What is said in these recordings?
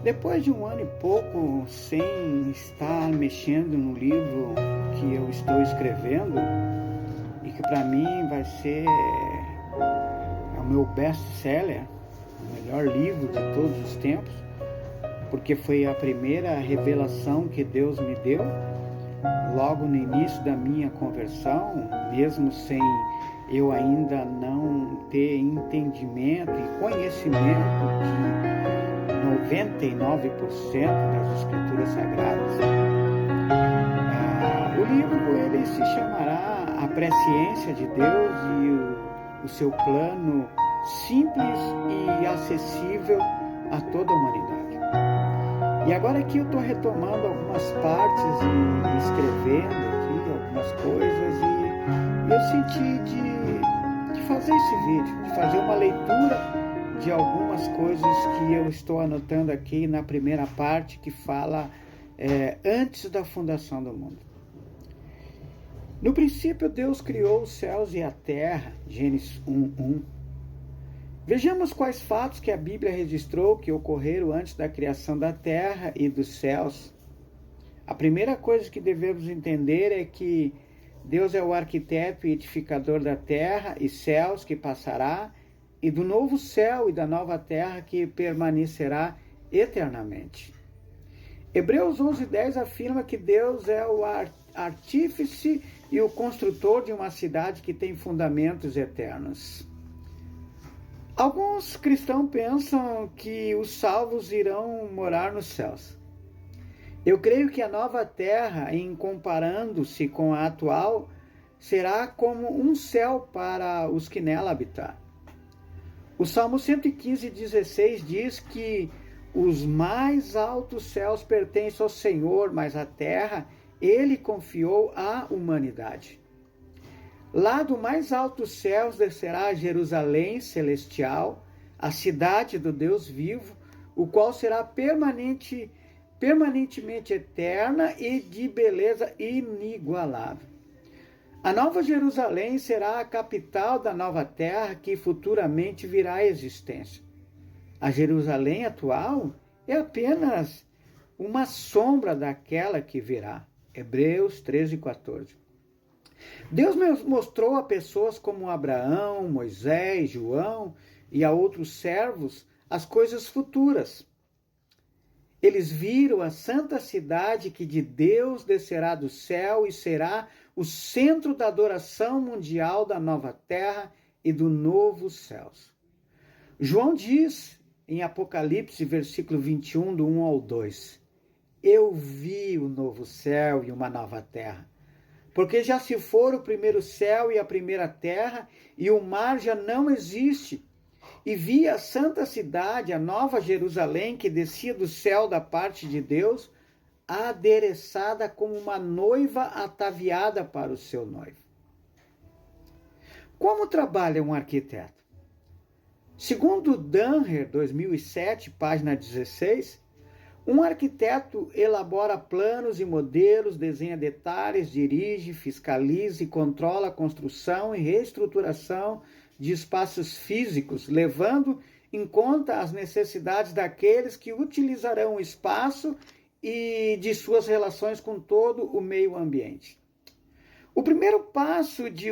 Depois de um ano e pouco sem estar mexendo no livro que eu estou escrevendo e que para mim vai ser o meu best-seller, o melhor livro de todos os tempos, porque foi a primeira revelação que Deus me deu logo no início da minha conversão, mesmo sem eu ainda não ter entendimento e conhecimento de 99% das Escrituras Sagradas. O livro ele se chamará A Presciência de Deus e o seu plano simples e acessível a toda a humanidade. E agora aqui eu estou retomando algumas partes e escrevendo aqui algumas coisas e eu senti de fazer esse vídeo, de fazer uma leitura de algumas coisas que eu estou anotando aqui na primeira parte que fala antes da fundação do mundo. No princípio Deus criou os céus e a terra, Gênesis 1:1. Vejamos quais fatos que a Bíblia registrou que ocorreram antes da criação da terra e dos céus. A primeira coisa que devemos entender é que Deus é o arquiteto e edificador da terra e céus que passará e do novo céu e da nova terra que permanecerá eternamente. Hebreus 11:10 afirma que Deus é o artífice e o construtor de uma cidade que tem fundamentos eternos. Alguns cristãos pensam que os salvos irão morar nos céus. Eu creio que a nova terra, em comparando-se com a atual, será como um céu para os que nela habitar. O Salmo 115:16 diz que os mais altos céus pertencem ao Senhor, mas a terra ele confiou à humanidade. Lá do mais altos céus descerá a Jerusalém celestial, a cidade do Deus vivo, o qual será permanentemente eterna e de beleza inigualável. A Nova Jerusalém será a capital da nova terra que futuramente virá à existência. A Jerusalém atual é apenas uma sombra daquela que virá. Hebreus 13:14. Deus mostrou a pessoas como Abraão, Moisés, João e a outros servos as coisas futuras. Eles viram a santa cidade que de Deus descerá do céu e será o centro da adoração mundial da nova terra e do novo céus. João diz em Apocalipse, versículo 21, do 1 ao 2, eu vi o novo céu e uma nova terra, porque já se for o primeiro céu e a primeira terra, e o mar já não existe. E vi a santa cidade, a nova Jerusalém, que descia do céu da parte de Deus, adereçada como uma noiva ataviada para o seu noivo. Como trabalha um arquiteto? Segundo Danher, 2007, página 16, um arquiteto elabora planos e modelos, desenha detalhes, dirige, fiscaliza e controla a construção e reestruturação de espaços físicos, levando em conta as necessidades daqueles que utilizarão o espaço e de suas relações com todo o meio ambiente. O primeiro passo que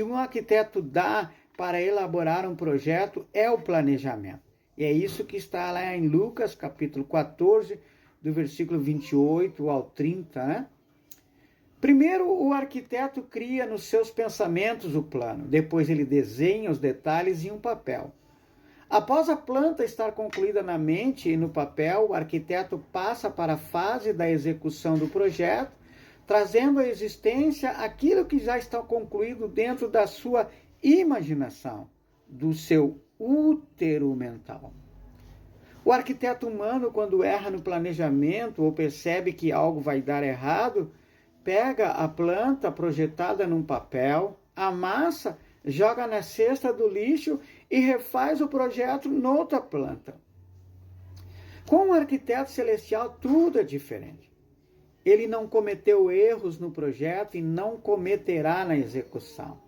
um arquiteto dá para elaborar um projeto é o planejamento. E é isso que está lá em Lucas, capítulo 14, do versículo 28 ao 30, né? Primeiro, o arquiteto cria nos seus pensamentos o plano. Depois, ele desenha os detalhes em um papel. Após a planta estar concluída na mente e no papel, o arquiteto passa para a fase da execução do projeto, trazendo à existência aquilo que já está concluído dentro da sua imaginação, do seu útero mental. O arquiteto humano, quando erra no planejamento ou percebe que algo vai dar errado, pega a planta projetada num papel, amassa, joga na cesta do lixo e refaz o projeto noutra planta. Com o arquiteto celestial, tudo é diferente. Ele não cometeu erros no projeto e não cometerá na execução.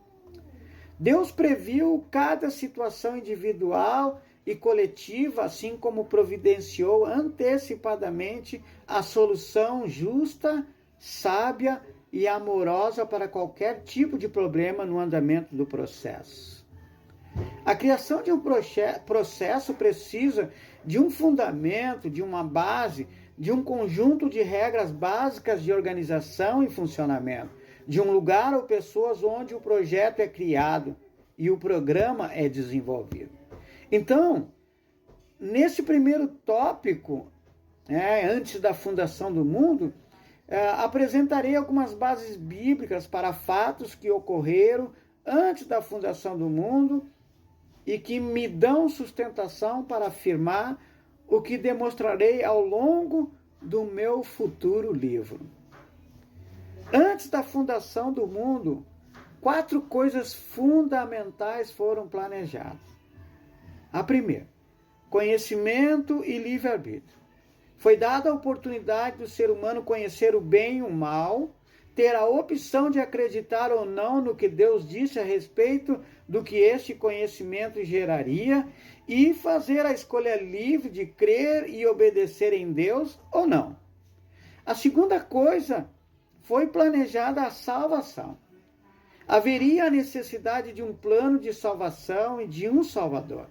Deus previu cada situação individual e coletiva, assim como providenciou antecipadamente a solução justa, sábia e amorosa para qualquer tipo de problema no andamento do processo. A criação de um processo precisa de um fundamento, de uma base, de um conjunto de regras básicas de organização e funcionamento, de um lugar ou pessoas onde o projeto é criado e o programa é desenvolvido. Então, nesse primeiro tópico, antes da fundação do mundo, apresentarei algumas bases bíblicas para fatos que ocorreram antes da fundação do mundo e que me dão sustentação para afirmar o que demonstrarei ao longo do meu futuro livro. Antes da fundação do mundo, 4 coisas fundamentais foram planejadas. A primeira, conhecimento e livre-arbítrio. Foi dada a oportunidade do ser humano conhecer o bem e o mal, ter a opção de acreditar ou não no que Deus disse a respeito do que este conhecimento geraria e fazer a escolha livre de crer e obedecer em Deus ou não. A segunda coisa, foi planejada a salvação. Haveria a necessidade de um plano de salvação e de um Salvador,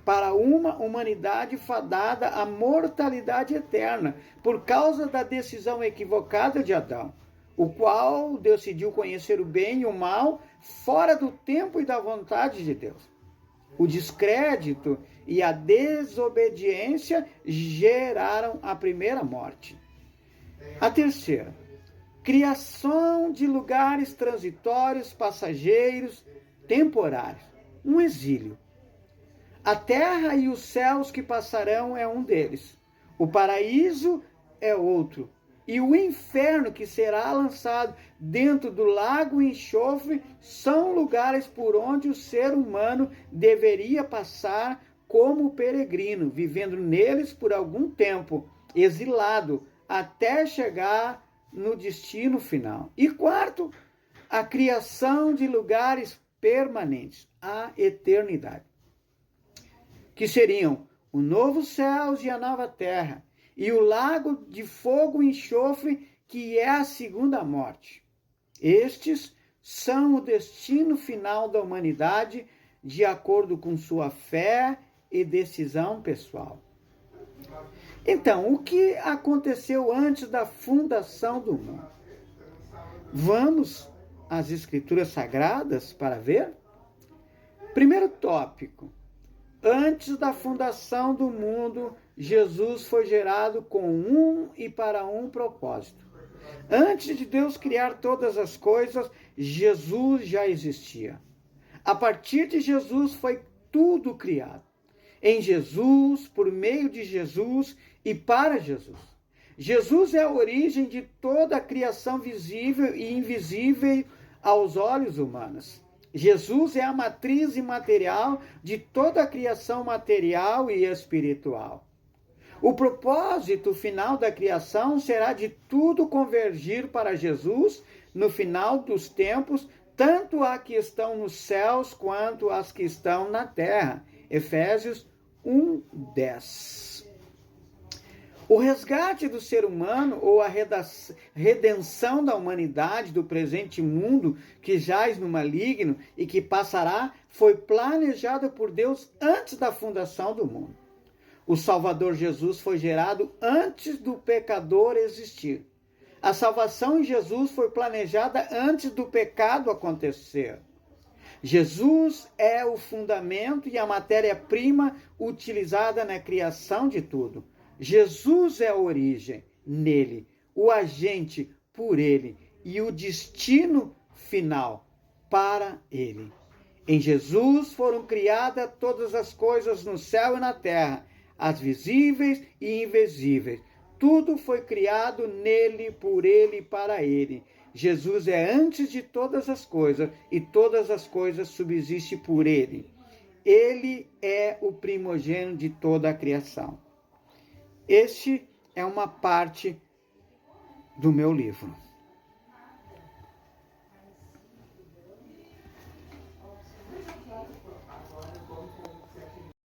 para uma humanidade fadada à mortalidade eterna, por causa da decisão equivocada de Adão, o qual decidiu conhecer o bem e o mal fora do tempo e da vontade de Deus. O descrédito e a desobediência geraram a primeira morte. A terceira, criação de lugares transitórios, passageiros, temporários, um exílio. A terra e os céus que passarão é um deles. O paraíso é outro. E o inferno que será lançado dentro do lago enxofre são lugares por onde o ser humano deveria passar como peregrino, vivendo neles por algum tempo, exilado, até chegar no destino final. E quarto, a criação de lugares permanentes, a eternidade, que seriam o novo céu e a nova terra, e o lago de fogo e enxofre, que é a segunda morte. Estes são o destino final da humanidade, de acordo com sua fé e decisão pessoal. Então, o que aconteceu antes da fundação do mundo? Vamos às Escrituras Sagradas para ver? Primeiro tópico. Antes da fundação do mundo, Jesus foi gerado com um e para um propósito. Antes de Deus criar todas as coisas, Jesus já existia. A partir de Jesus foi tudo criado. Em Jesus, por meio de Jesus e para Jesus. Jesus é a origem de toda a criação visível e invisível aos olhos humanos. Jesus é a matriz imaterial de toda a criação material e espiritual. O propósito final da criação será de tudo convergir para Jesus no final dos tempos, tanto as que estão nos céus quanto as que estão na terra. Efésios 1:10. O resgate do ser humano, ou a redenção da humanidade do presente mundo que jaz no maligno e que passará, foi planejado por Deus antes da fundação do mundo. O Salvador Jesus foi gerado antes do pecador existir. A salvação em Jesus foi planejada antes do pecado acontecer. Jesus é o fundamento e a matéria-prima utilizada na criação de tudo. Jesus é a origem, nele, o agente por ele e o destino final para ele. Em Jesus foram criadas todas as coisas no céu e na terra, as visíveis e invisíveis. Tudo foi criado nele, por ele e para ele. Jesus é antes de todas as coisas e todas as coisas subsistem por ele. Ele é o primogênito de toda a criação. Este é uma parte do meu livro.